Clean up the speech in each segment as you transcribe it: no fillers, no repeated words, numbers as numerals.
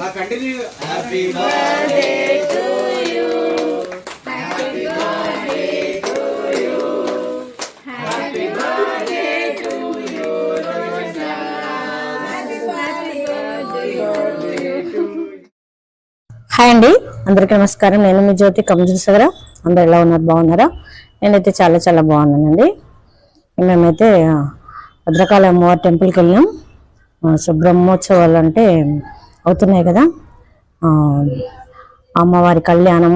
Happy birthday to you. Happy birthday to you. Happy birthday to you. Hi అండి, అందరికీ నమస్కారం. నేను మీ జ్యోతి కంజుసగర. అందరు ఎలా ఉన్నారు? బాగున్నారా? నేనైతే చాలా చాలా బాగున్నానండి. మేమైతే భద్రకాళి అమ్మవారి టెంపుల్కి వెళ్ళాం. బ్రహ్మోత్సవాలు అంటే అవుతున్నాయి కదా, అమ్మవారి కళ్యాణం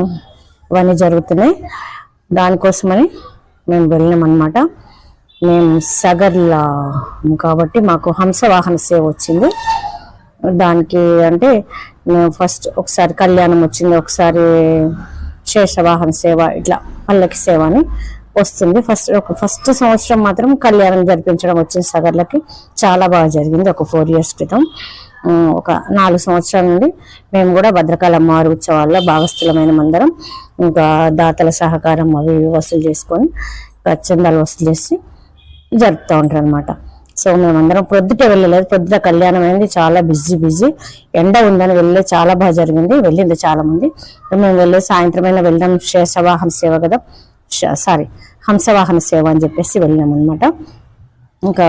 ఇవన్నీ జరుగుతున్నాయి. దానికోసమని మేము వెళ్ళాం అన్నమాట. మేము సగర్లా కాబట్టి మాకు హంసవాహన సేవ వచ్చింది. దానికి అంటే మేము ఫస్ట్ ఒకసారి కళ్యాణం వచ్చింది, ఒకసారి శేషవాహన సేవ, ఇట్లా పల్లకి సేవ అని వస్తుంది. ఫస్ట్ సంవత్సరం మాత్రం కళ్యాణం జరిపించడం వచ్చింది సగర్లకి. చాలా బాగా జరిగింది. ఒక 4 years క్రితం. ఒక 4 సంవత్సరాల నుండి మేము కూడా భద్రకాళి అమ్మవారి ఉత్సవాల్లో భాగస్థులమైన మందరం ఇంకా దాతల సహకారం అవి వసూలు చేసుకొని చందాలు వసూలు చేసి జరుపుతూ ఉంటారు అనమాట. సో మేమందరం ప్రొద్దుట వెళ్ళలేదు, ప్రొద్దుట కళ్యాణం అయింది. చాలా బిజీ ఎండ ఉందని వెళ్ళే చాలా బాగా జరిగింది. వెళ్ళింది చాలా మంది. మేము వెళ్ళే సాయంత్రమైనా వెళ్దాం, శేషవాహన సేవ కదా, హంసవాహన సేవ అని చెప్పేసి వెళ్ళాం అనమాట. ఇంకా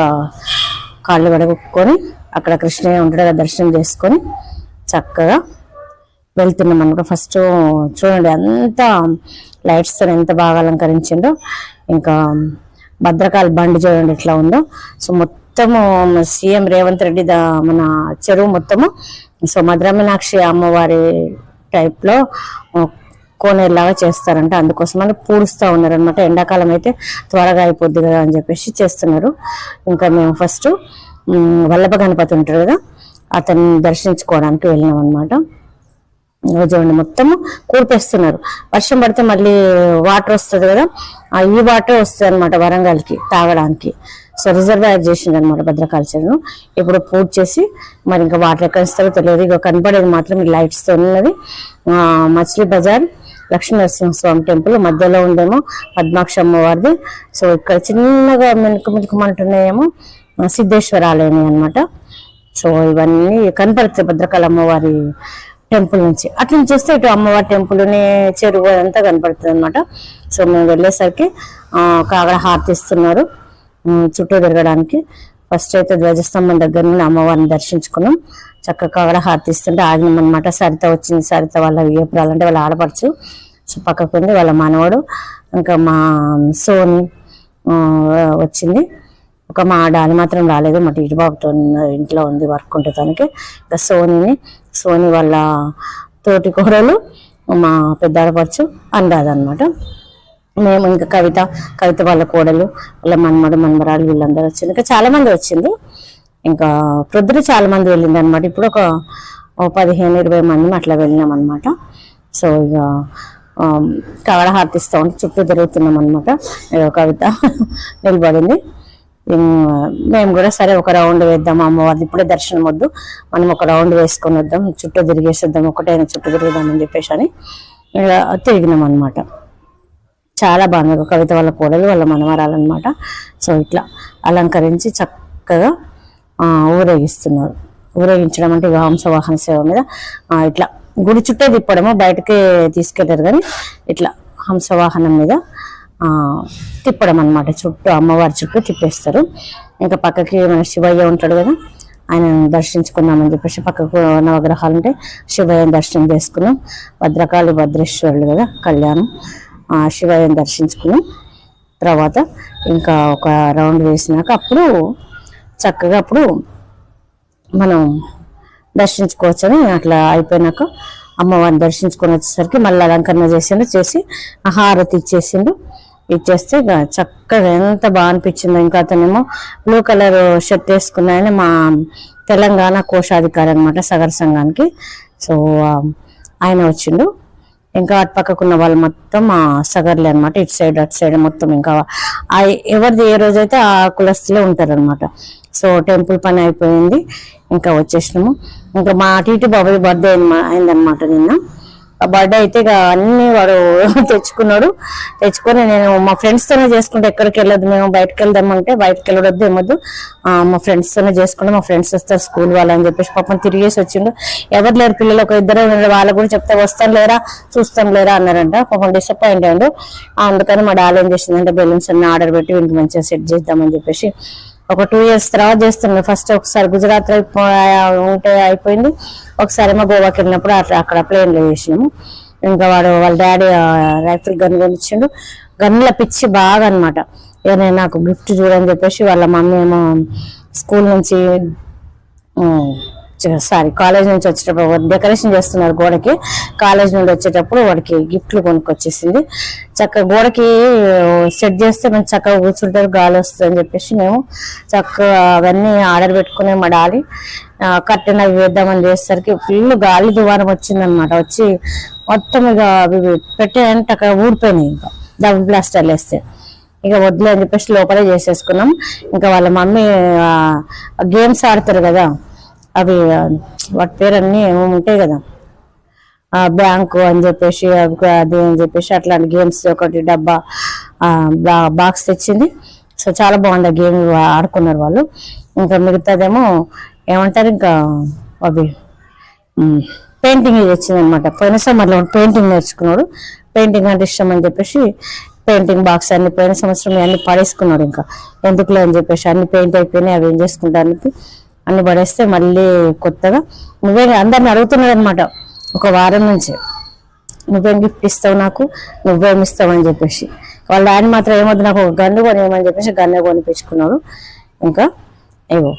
కాళ్ళు కడుక్కొని అక్కడ కృష్ణయ్య ఉంటాడు, దర్శనం చేసుకొని చక్కగా వెళ్తున్నాం అనమాట. ఫస్ట్ చూడండి అంతా లైట్స్తో ఎంత బాగా అలంకరించిందో. ఇంకా భద్రకాళి బండి చూడండి ఎట్లా ఉందో. సో మొత్తము సీఎం రేవంత్ రెడ్డి మన చెరువు మొత్తము సో మధురమీనాక్షి అమ్మవారి టైప్లో కోనేరులాగా చేస్తారంట. అందుకోసమని పూడుస్తూ ఉన్నారు అనమాట. ఎండాకాలం అయితే త్వరగా అయిపోద్ది కదా అని చెప్పేసి చేస్తున్నారు. ఇంకా మేము ఫస్ట్ వల్లభ గణపతి ఉంటారు కదా, అతన్ని దర్శించుకోవడానికి వెళ్ళినాం అనమాట. చూడండి మొత్తము కూర్పేస్తున్నారు. వర్షం పడితే మళ్ళీ వాటర్ వస్తుంది కదా, ఈ వాటర్ వస్తుంది అనమాట వరంగల్కి తాగడానికి. సో రిజర్వాయర్ చేసింది అనమాట భద్రకాళి చెరువును. ఇప్పుడు పూర్తి చేసి మరి ఇంకా వాటర్ ఎక్కడ ఇస్తారో తెలియదు. ఇక కనపడేది మాత్రం ఈ లైట్స్తో ఉన్నది. మచిలీ బజార్ లక్ష్మీనరసింహస్వామి టెంపుల్ మధ్యలో ఉందేమో పద్మాక్షి అమ్మవారిది. సో ఇక్కడ చిన్నగా మినుకుమంటున్నాయేమో సిద్ధేశ్వర ఆలయం అనమాట. సో ఇవన్నీ కనపడుతాయి భద్రకాళి అమ్మవారి టెంపుల్ నుంచి. అట్లా చూస్తే ఇటు అమ్మవారి టెంపుల్ని చెరువు అంతా కనపడుతుంది అనమాట. సో మేము వెళ్ళేసరికి కాగడ హారతిస్తున్నారు చుట్టూ తిరగడానికి. ఫస్ట్ అయితే ధ్వజస్తంభం దగ్గర నుండి అమ్మవారిని దర్శించుకున్నాం. చక్కగా కాగడ హారతిస్తుంటే ఆగినాం అనమాట. సరిత వచ్చింది. సరిత వాళ్ళ వియ్యపురాలంటే వాళ్ళ ఆడపడుచు. సో పక్కకు ఉంది వాళ్ళ మనవడు. ఇంకా మా సోని వచ్చింది. ఒక మా డాలి మాత్రం రాలేదు, మా టీటుబాబుతో ఇంట్లో ఉంది, వర్క్ ఉంటే తనకి. ఇంకా సోని వాళ్ళ తోటి కోడలు మా పెద్ద ఆడపడుచు అనురాధ అనమాట. మేము ఇంకా కవిత వాళ్ళ కోడలు, వాళ్ళ మనమరాలు వీళ్ళందరూ వచ్చింది. ఇంకా చాలా మంది వచ్చింది. ఇంకా ప్రొద్దున చాలా మంది వెళ్ళింది అనమాట. ఇప్పుడు ఒక 15-20 మంది అట్లా వెళ్ళినాం అనమాట. సో ఇక కాగడ హారతిస్తూ ఉంటే చుట్టూ తిరుగుతున్నాం అనమాట. కవిత నిలబడింది. మేము కూడా సరే ఒక రౌండ్ వేద్దాం, అమ్మవారిది ఇప్పుడే దర్శనం వద్దు, మనం ఒక రౌండ్ వేసుకొని వద్దాం, చుట్టూ తిరిగేసేద్దాం, ఒకటైనా చుట్టూ తిరుగుదామని చెప్పేసి అని ఇలా తిరిగినాం అనమాట. చాలా బాగుంది. కవిత వాళ్ళ కోడలు వాళ్ళ మనవరాలు అనమాట. సో ఇట్లా అలంకరించి చక్కగా ఊరేగిస్తున్నారు. ఊరేగించడం అంటే ఇక హంసవాహన సేవ మీద ఇట్లా గుడి చుట్టే తిప్పడము, బయటకే తీసుకెళ్తారు కానీ ఇట్లా హంసవాహనం మీద తిప్పడం అనమాట. చుట్టూ అమ్మవారి చుట్టూ తిప్పేస్తారు. ఇంకా పక్కకి మన శివయ్య ఉంటాడు కదా, ఆయన దర్శించుకున్నామని చెప్పేసి పక్కకు నవగ్రహాలు ఉంటే శివయ్యని దర్శనం చేసుకున్నాం. భద్రకాళి భద్రేశ్వరుడు కదా కళ్యాణం, శివయ్యని దర్శించుకున్నాం. తర్వాత ఇంకా ఒక రౌండ్ వేసినాక అప్పుడు చక్కగా అప్పుడు మనం దర్శించుకోవచ్చని అట్లా అయిపోయినాక అమ్మవారిని దర్శించుకొని వచ్చేసరికి మళ్ళీ అలంకరణ చేసి హారతి ఇచ్చేస్తే చక్కగా ఎంత బాగా అనిపించిందో. ఇంకా అతనేమో బ్లూ కలర్ షర్ట్ వేసుకున్న ఆయన మా తెలంగాణ కోశాధికారి అనమాట సగర్ సంఘానికి. సో ఆయన వచ్చిండు. ఇంకా అటు పక్కకున్న వాళ్ళు మొత్తం సగర్లే అనమాట. ఇటు సైడ్ అటు సైడ్ మొత్తం ఇంకా ఎవరిది ఏ రోజైతే ఆ కులస్తులే ఉంటారనమాట. సో టెంపుల్ పని అయిపోయింది, ఇంకా వచ్చేసినాము. ఇంకా మా టీటీ బాబాయ్ బర్త్డే అయిందనమాట నిన్న. ఆ బర్త్డే అయితే ఇక అన్ని వాడు తెచ్చుకొని నేను మా ఫ్రెండ్స్ తోనే చేసుకుంటే ఎక్కడికి వెళ్ళదు, మేము బయటకు వెళ్దామంటే బయటకు వెళ్ళొద్దు ఏమొద్దు, మా ఫ్రెండ్స్ తోనే చేసుకుంటే మా ఫ్రెండ్స్ వస్తారు స్కూల్ వాళ్ళని చెప్పేసి పాపం తిరిగేసి వచ్చిండు. ఎవరు లేరు పిల్లలు, ఒక ఇద్దరు వాళ్ళకు కూడా చెప్తే వస్తాం లేరా చూస్తాం లేరా అన్నారంట. పాపం డిసప్పాయింట్ అయ్యాడు. అందుకని మా డాల్ ఏం చేసిందంటే బెలూన్స్ అన్ని ఆర్డర్ పెట్టి వీళ్ళకి మంచిగా సెట్ చేద్దామని చెప్పేసి ఒక 2 years తర్వాత చేస్తున్నాం. ఫస్ట్ ఒకసారి గుజరాత్ ఉంటే అయిపోయింది, ఒకసారి ఏమో గోవాకి వెళ్ళినప్పుడు అక్కడ ప్లేన్ లో చేసినాము. ఇంకా వాళ్ళ డాడీ రైఫిల్ గన్ కొనిచ్చిండు. గన్నుల పిచ్చి బాగా అనమాట. నేను నాకు గిఫ్ట్ చూడని చెప్పేసి వాళ్ళ మమ్మీ ఏమో స్కూల్ నుంచి కాలేజ్ నుంచి వచ్చేటప్పుడు డెకరేషన్ చేస్తున్నారు గోడకి, కాలేజ్ నుండి వచ్చేటప్పుడు వాడికి గిఫ్ట్లు కొనుక్కొచ్చేసింది. చక్కగా గోడకి సెట్ చేస్తే మనం చక్కగా కూర్చుంటారు, గాలి వస్తుంది అని చెప్పేసి మేము చక్కగా అవన్నీ ఆర్డర్ పెట్టుకునే మా డాడీ కట్టెన్ అవి వేద్దామని చేసేసరికి ఫుల్ గాలి దువారం వచ్చిందనమాట. వచ్చి మొత్తం ఇక అవి పెట్టేదంటే అక్కడ ఊడిపోయినాయి. ఇంకా డబుల్ ప్లాస్టర్లు వేస్తే ఇక వద్దులే అని చెప్పేసి లోపలే చేసేసుకున్నాం. ఇంకా వాళ్ళ మమ్మీ గేమ్స్ ఆడతారు కదా, అవి వాటి పేరన్నీ ఏమో ఉంటాయి కదా, బ్యాంకు అని చెప్పేసి అది అని చెప్పేసి అట్లాంటి గేమ్స్ ఒకటి డబ్బా బాక్స్ తెచ్చింది. సో చాలా బాగుంది గేమ్, ఆడుకున్నారు వాళ్ళు. ఇంకా మిగతాదేమో ఏమంటారు ఇంకా అవి పెయింటింగ్ తెచ్చింది అనమాట. పోయిన సంవత్సరం పెయింటింగ్ నేర్చుకున్నాడు, పెయింటింగ్ అంటే ఇష్టం అని చెప్పేసి పెయింటింగ్ బాక్స్ అన్ని పోయిన సంవత్సరం అన్ని పడేసుకున్నాడు. ఇంకా ఎందుకులే అని చెప్పేసి అన్ని పెయింట్ అయిపోయినాయి, అవి ఏం చేసుకుంటానికి అన్ని పడేస్తే మళ్ళీ కొత్తగా నువ్వే అందరిని అడుగుతున్నాడు అనమాట ఒక వారం నుంచి, నువ్వేం గిఫ్ట్ ఇస్తావు నాకు, నువ్వేమి ఇస్తావు అని చెప్పేసి. వాళ్ళ డాడీ మాత్రం ఏమొద్దు నాకు ఒక గన్ను కొనియమని చెప్పేసి గన్ను కొనిపించుకున్నాడు. ఇంకా ఏవో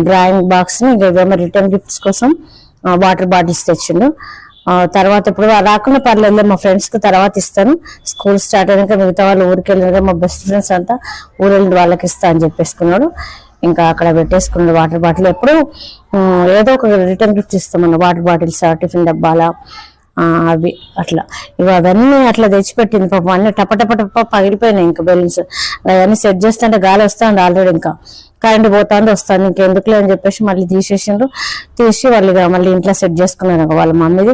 డ్రాయింగ్ బాక్స్ ని ఇవేమో రిటర్న్ గిఫ్ట్స్ కోసం వాటర్ బాటిల్స్ తెచ్చిండు. తర్వాత ఇప్పుడు రాకుండా పర్లేదు మా ఫ్రెండ్స్ కి తర్వాత ఇస్తాను, స్కూల్ స్టార్ట్ అయినాక మిగతా వాళ్ళు ఊరికి వెళ్ళినాక మా బెస్ట్ ఫ్రెండ్స్ అంతా ఊరు వెళ్ళి వాళ్ళకి ఇస్తా అని చెప్పేసుకున్నాడు. ఇంకా అక్కడ పెట్టేసుకున్నాడు వాటర్ బాటిల్. ఎప్పుడు ఏదో ఒక రిటర్న్ గిఫ్ట్ ఇస్తామన్న, వాటర్ బాటిల్స్, టిఫిన్ డబ్బాల అవి అట్లా అవన్నీ అట్లా తెచ్చిపెట్టింది. పాపం అన్ని టప పగిలిపోయినాయి. ఇంకా బెలూన్స్ అవన్నీ సెట్ చేస్తుంటే గాలి వస్తుంది ఆల్రెడీ, ఇంకా కరెంట్ పోతాంది వస్తుంది, ఇంకెందుకులే అని చెప్పేసి మళ్ళీ తీసి వాళ్ళు మళ్ళీ ఇంట్లో సెట్ చేసుకున్నారు. వాళ్ళ మమ్మీది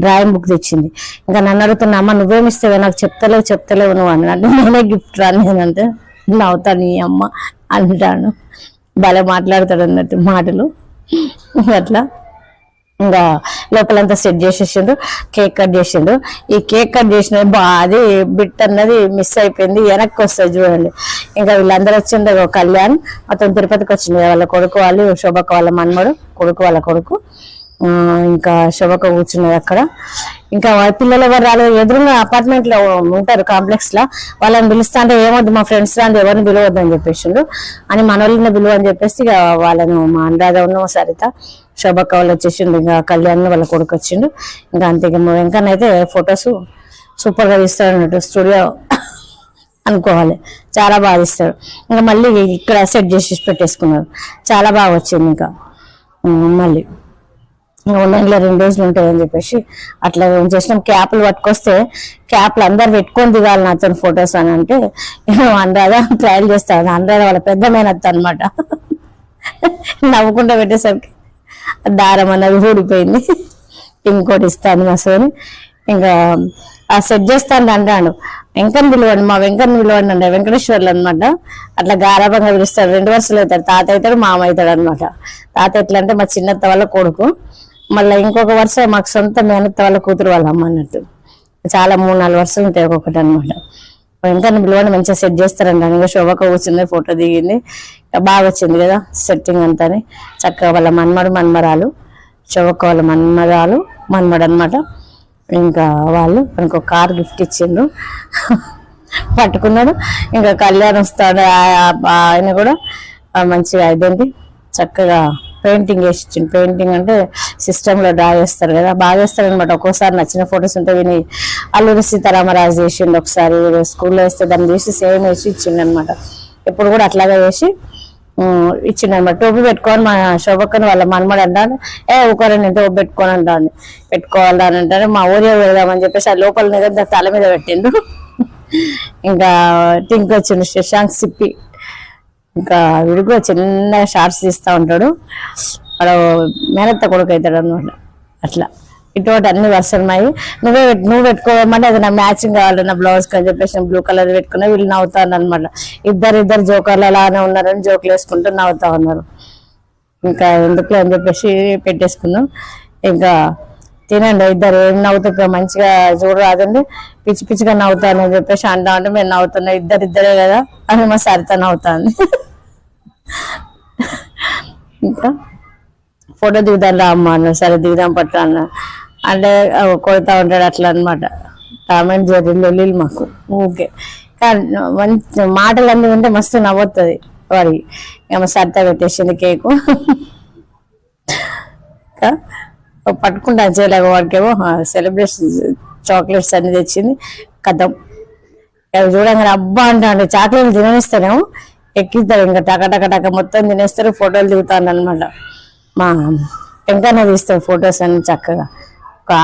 డ్రాయింగ్ బుక్ తెచ్చింది. ఇంకా నన్ను అడుగుతున్నా, అమ్మ నువ్వేమి ఇస్తావే నాకు చెప్తలేవు నువ్వు అని అంటే, నేనే గిఫ్ట్ రానేదంటే నవ్వుతాను నీ అమ్మ అంటాను. భలే మాట్లాడతాడు అన్నట్టు మాటలు. అట్లా ఇంకా లోపలంతా సెట్ చేసేసిండు, కేక్ కట్ చేసిండు. ఈ కేక్ కట్ చేసిన అది బిట్ అన్నది మిస్ అయిపోయింది, వెనక్కి వస్తుంది చూడండి. ఇంకా వీళ్ళందరూ వచ్చిండు, కళ్యాణ్ అతను తిరుపతికి వచ్చింది, వాళ్ళ కొడుకు వాళ్ళు, శోభక్క వాళ్ళ మన్మడు వాళ్ళ కొడుకు, ఇంకా శోభక్క కూర్చున్నది అక్కడ. ఇంకా పిల్లలు ఎవరు రాలేదు, ఎదురుగా అపార్ట్మెంట్ లో ఉంటారు కాంప్లెక్స్ లా, వాళ్ళని పిలుస్తా అంటే ఏమొద్దు మా ఫ్రెండ్స్ రాండి ఎవరిని పిలవద్దు అని చెప్పేసిండు. అని మనోళ్ళని పిలువ అని చెప్పేసి ఇక వాళ్ళను మా అనురాధ ఉన్న సరిత శోభక్క వాళ్ళు వచ్చేసిండు. ఇంకా కళ్యాణ్ వాళ్ళ కొడుకు వచ్చిండు. ఇంకా అంతే. వెంకన్న అయితే ఫొటోస్ సూపర్ గా తీస్తాడు అన్నట్టు, స్టూడియో అనుకోవాలి, చాలా బాగా తీస్తాడు. ఇంకా మళ్ళీ ఇక్కడ సెట్ చేసి పెట్టేసుకున్నారు, చాలా బాగా వచ్చింది. ఇంకా మళ్ళీ ఆన్లైన్లో 2 రోజులు ఉంటాయని చెప్పేసి అట్లా చేసినాం. క్యాప్లు పట్టుకొస్తే క్యాప్లు అందరు పెట్టుకొని దిగాలి నాతో ఫొటోస్ అని అంటే అనురాధ ట్రయల్ చేస్తాను. అనురాధ వాళ్ళ పెద్ద మేనత్త అనమాట. నవ్వుకుంటూ పెట్టేసరికి దారం అన్నది ఊడిపోయింది. ఇంకోటి ఇస్తాను మా సోని. ఇంకా ఆ సెట్ చేస్తాను అంటాడు. వెంకన్న పిలవండి, మా వెంకన్న పిలవండి అంటే వెంకటేశ్వర్లు అనమాట. అట్లా గారాభంగా పిలుస్తాడు. 2 వరుసలు అవుతాడు, తాత అవుతాడు మామ అవుతాడు అనమాట. తాత ఎట్లా అంటే మా చిన్నత్త వాళ్ళ కొడుకు, మళ్ళీ ఇంకొక వరుస మాకు సొంత మేనత్త వాళ్ళ కూతురు వాళ్ళ అమ్మ అన్నట్టు. చాలా 3-4 వరుసలు ఉంటాయి ఒక్కొక్కటి అనమాట. వెంకన్న పిలవండి మంచిగా సెట్ చేస్తారంట. ఇంకా శోభక్క కూర్చుంది, ఫోటో దిగింది, బాగా వచ్చింది కదా సెట్టింగ్ అంతా. చక్కగా వాళ్ళ మన్మరాలు, శోభక్క వాళ్ళ మన్మడు అనమాట. ఇంకా వాళ్ళు మనకు ఒక కార్ గిఫ్ట్ ఇచ్చిండ్రు, పట్టుకున్నాడు. ఇంకా కళ్యాణ్ వస్తాడు, ఆయన కూడా మంచిగా ఇదేంటి చక్కగా పెయింటింగ్ వేసి ఇచ్చిండు. పెయింటింగ్ అంటే సిస్టంలో డ్రా చేస్తారు కదా, బాగా చేస్తారు అనమాట. ఒక్కోసారి నచ్చిన ఫొటోస్ ఉంటే విని అల్లూరి సీతారామరాజు చేసిండు ఒకసారి, స్కూల్లో వేస్తే దాన్ని తీసి సేమ్ వేసి ఇచ్చిండు అనమాట. ఎప్పుడు కూడా అట్లాగే వేసి ఇచ్చిండు అనమాట. టోపీ పెట్టుకోని మా శోభక్కని వాళ్ళ మన్మడు అంటాను, ఒకరు నేను టోపీ పెట్టుకోని అంటాను, పెట్టుకోవాలి అని అంటాను. మా ఊరియో వెళ్దామని చెప్పేసి ఆ లోపల మీద తల మీద పెట్టిండు. ఇంకా టింక్ వచ్చిండు శశాంక్ సిప్పి. ఇంకా విడుగు చిన్న షార్ట్స్ తీస్తూ ఉంటాడు, వాడు మేనత్త కొడుకు అవుతాడు అనమాట. అట్లా ఇటువంటి అన్ని వర్షమయ్యి నువ్వు పెట్టుకోమంటే అది నా మ్యాచింగ్ కావాలి నా బ్లౌజ్ అని చెప్పేసి బ్లూ కలర్ పెట్టుకున్నా. వీళ్ళు నవ్వుతాను అనమాట. ఇద్దరు జోకర్లు అలానే ఉన్నారని జోకులు వేసుకుంటూ నవ్వుతా ఉన్నారు. ఇంకా ఎందుకు అని చెప్పేసి పెట్టేసుకున్నాం. ఇంకా తినండి ఇద్దరు ఏం నవ్వుతా మంచిగా చూడరాదండి, పిచ్చి పిచ్చిగా నవ్వుతాను అని చెప్పేసి అంటా ఉంటే మేము నవ్వుతున్నాం. ఇద్దరే కదా అని మా సరిత నవ్వుతాను. ఇంకా ఫోటో దిగుదాం రా అమ్మ అన్న, సరే దిగుదాం పట్టు అన్న అంటే కొడతా ఉంటాడు అట్లా అనమాట. కామెంట్ జరిగింది మాకు ఓకే. కానీ మంచి మాటలన్నీ ఉంటే మస్తు నవ్వుతుంది వాడికి. ఏమో సరిత పెట్టేసింది కేకు. పట్టుకుంటాను చేయలేక వాడికేమో సెలబ్రేషన్ చాక్లెట్స్ అన్ని తెచ్చింది. కథం అవి చూడంగానే అబ్బా అంటాడు. చాక్లెట్లు తినేస్తానేమో ఎక్కిస్తారు, ఇంకా టక మొత్తం తినేస్తారు. ఫోటోలు దిగుతాను అనమాట. మా వెంకన్న తీస్తాడు ఫొటోస్ అన్ని చక్కగా.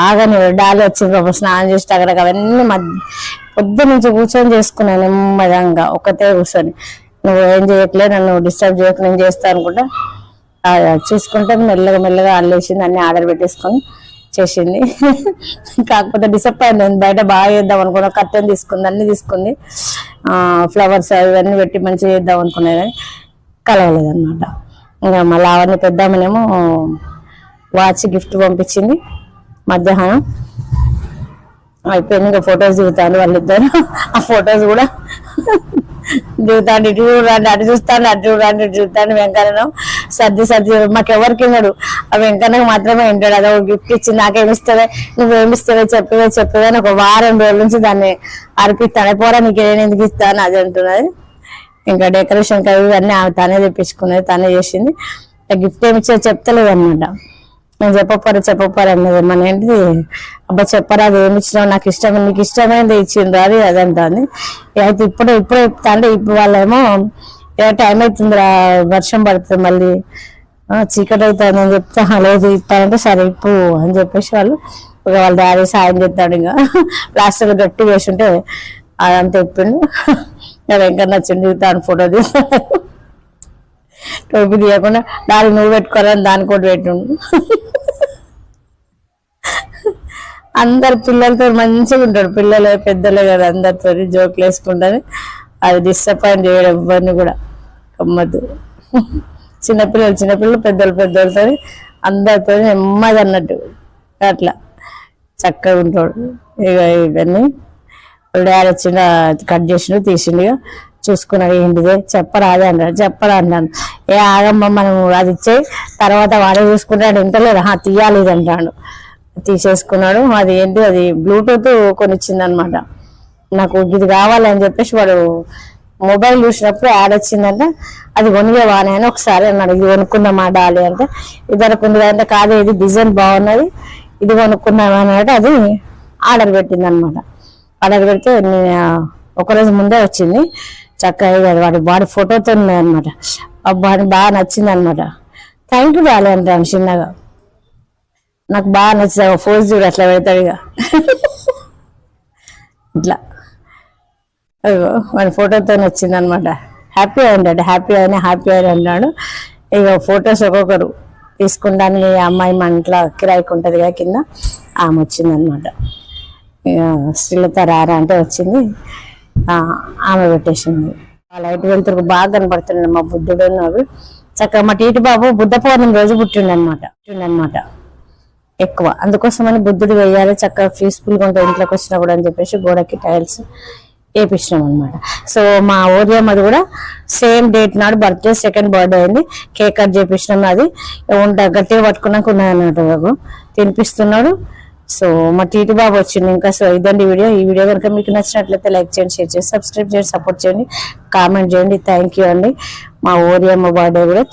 ఆగని డాలి వచ్చింది పాపం స్నానం చేసి టక అవన్నీ పొద్దు నుంచి కూర్చొని చేసుకున్నాను నెమ్మదంగా ఒకతే కూర్చొని. నువ్వు ఏం చేయట్లే, నన్ను డిస్టర్బ్ చేయకు, నేను చేస్తా అనుకుంటా చూసుకుంటే మెల్లగా అల్లేసింది. అన్ని ఆర్డర్ పెట్టేసుకొని చేసింది. కాకపోతే డిసప్పాయింట్ అయింది. బయట బాగా చేద్దాం అనుకున్నా, కట్టెన్ తీసుకుంది, అన్ని తీసుకుంది, ఫ్లవర్స్ అవన్నీ పెట్టి మంచిగా చేద్దాం అనుకునేది, కలవలేదు అనమాట. ఇంకా మళ్ళీ అవన్నీ పెద్దామనేమో వాచ్ గిఫ్ట్ పంపించింది. మధ్యాహ్నం అయిపోయింది. ఇంకా ఫొటోస్ దిగుతాను వాళ్ళిద్దరు. ఆ ఫొటోస్ కూడా దిగుతాను. ఇటు చూడండి, అటు చూస్తాను, అటు చూడండి, ఇటు చూస్తాను. వెంకన్న సర్ది మాకెవరికి విన్నాడు, ఆ వెంకన్నకు మాత్రమే వింటాడు. అదో గిఫ్ట్ ఇచ్చి నాకేమిస్తావే, నువ్వేమిస్తావే చెప్పవే అని ఒక వారం రోజుల నుంచి దాన్ని అర్పిస్తాను. పోరా నీకు నేను ఎందుకు ఇస్తాను అది అంటున్నది. ఇంకా డెకరేషన్ అవి అన్నీ తానే తెప్పించుకున్నది, తానే చేసింది. గిఫ్ట్ ఏమి ఇచ్చేది చెప్తలేదు అనమాట. నేను చెప్పపోరు అన్నది. మన ఏంటిది అబ్బా చెప్పరా అది ఏమి ఇచ్చినావు, నాకు ఇష్టం, నీకు ఇష్టమైనది ఇచ్చిండ్రు అది అదంటాను. అయితే ఇప్పుడే చెప్తా అంటే ఇప్పుడు వాళ్ళేమో టైం అవుతుందిరా, వర్షం పడుతుంది, మళ్ళీ చీకటి అవుతుంది అని చెప్తా. లేదు ఇస్తానంటే సరే ఇప్పు అని చెప్పేసి వాళ్ళు ఇక వాళ్ళ డాడీ సాయం చేస్తాడు. ఇంకా ప్లాస్టర్ గట్టి వేసి ఉంటే అదంతా ఇప్పిండు. వెంకన్న నచ్చింది తాను ఫోటో తీస్తాడు. టోపీ తీయకుండా డాడీ నువ్వు పెట్టుకోవాలని దాని కూడా పెట్టిండు. అందరు పిల్లలతో మంచిగా ఉంటాడు. పిల్లలే పెద్దలే కదా, అందరితో జోకులు వేసుకుంటారు. అది డిసప్పాయింట్ చేయడం ఇవన్నీ కూడా గమ్మద్దు. చిన్నపిల్లలు పెద్దలతో అందరితో నెమ్మది అన్నట్టు అట్లా చక్కగా ఉంటాడు. ఇక ఇవన్నీ డాడీ వచ్చిన కట్ చేసిండు, తీసిండుగా చూసుకున్నాడు. ఏంటిదే చెప్పరాదే అన్నాడు. చెప్పరా అన్నాను. ఆగమ్మ మనం అది ఇచ్చేయి, తర్వాత వాడే చూసుకుంటాడు. ఇంటలేదు తీయాలి ఇది అంటాడు. తీసేసుకున్నాడు. అది ఏంటి అది బ్లూటూత్ కొనిచ్చింది అనమాట. నాకు ఇది కావాలని చెప్పేసి వాడు మొబైల్ చూసినప్పుడు యాడ్ వచ్చిందంటే అది కొనిగేవాని అని ఒకసారి అన్నాడు. ఇది కొనుక్కుందామా డాలి అంటే ఇద్దరు కొంది అంటే కాదు ఇది డిజైన్ బాగున్నది, ఇది కొనుక్కున్నామా అన్నట్టు అది ఆర్డర్ పెట్టింది అనమాట. ఆర్డర్ పెడితే ఒకరోజు ముందే వచ్చింది చక్కగా. వాడి ఫోటోతో ఉన్నాయి అనమాట. వాడిని బాగా నచ్చింది అనమాట. థ్యాంక్ యూ డాలి అంటాను చిన్నగా. నాకు బాగా నచ్చింది. ఫోజ్ చూడు అట్లా పెడతాడు ఇక ఇట్లా. వాడి ఫోటోతో నచ్చింది అనమాట. హ్యాపీ అయిన అన్నాడు. ఇక ఫొటోస్ ఒక్కొక్కరు తీసుకుంటాను. అమ్మాయి మా ఇంట్లో కిరాయికి ఉంటుంది కదా కింద, ఆమె వచ్చింది అనమాట. ఇక శ్రీలత రారా అంటే వచ్చింది, ఆమె పెట్టేసింది. ఆ లైట్ వెళ్తురు బాగా కనపడుతున్నాడు మా బుద్ధుడు. నాకు చక్కగా మా టీటి బాబు బుద్ధ పౌర్ణమి రోజు పుట్టిండనమాట ఎక్కువ. అందుకోసమని బుద్ధుడు వేయాలి చక్కగా పీస్ఫుల్గా ఉంటాయి ఇంట్లోకి వచ్చినప్పుడు అని చెప్పేసి గోడకి టైల్స్ వేపించినాం అనమాట. సో మా ఓరియమ్మది కూడా సేమ్ డేట్ నాడు బర్త్డే, సెకండ్ బర్త్డే అయింది. కేక్ కట్ చేపించినాం. అది గట్టిగా పట్టుకున్నాక ఉన్నాయన్నట్టు తినిపిస్తున్నాడు. సో మా టీటి బాబు వచ్చింది ఇంకా. సో ఇదండి వీడియో. ఈ వీడియో కనుక మీకు నచ్చినట్లయితే లైక్ చేయండి, షేర్ చేయండి, సబ్స్క్రైబ్ చేయండి, సపోర్ట్ చేయండి, కామెంట్ చేయండి. థ్యాంక్ యూ అండి. మా ఓరియమ్మ బర్త్డే కూడా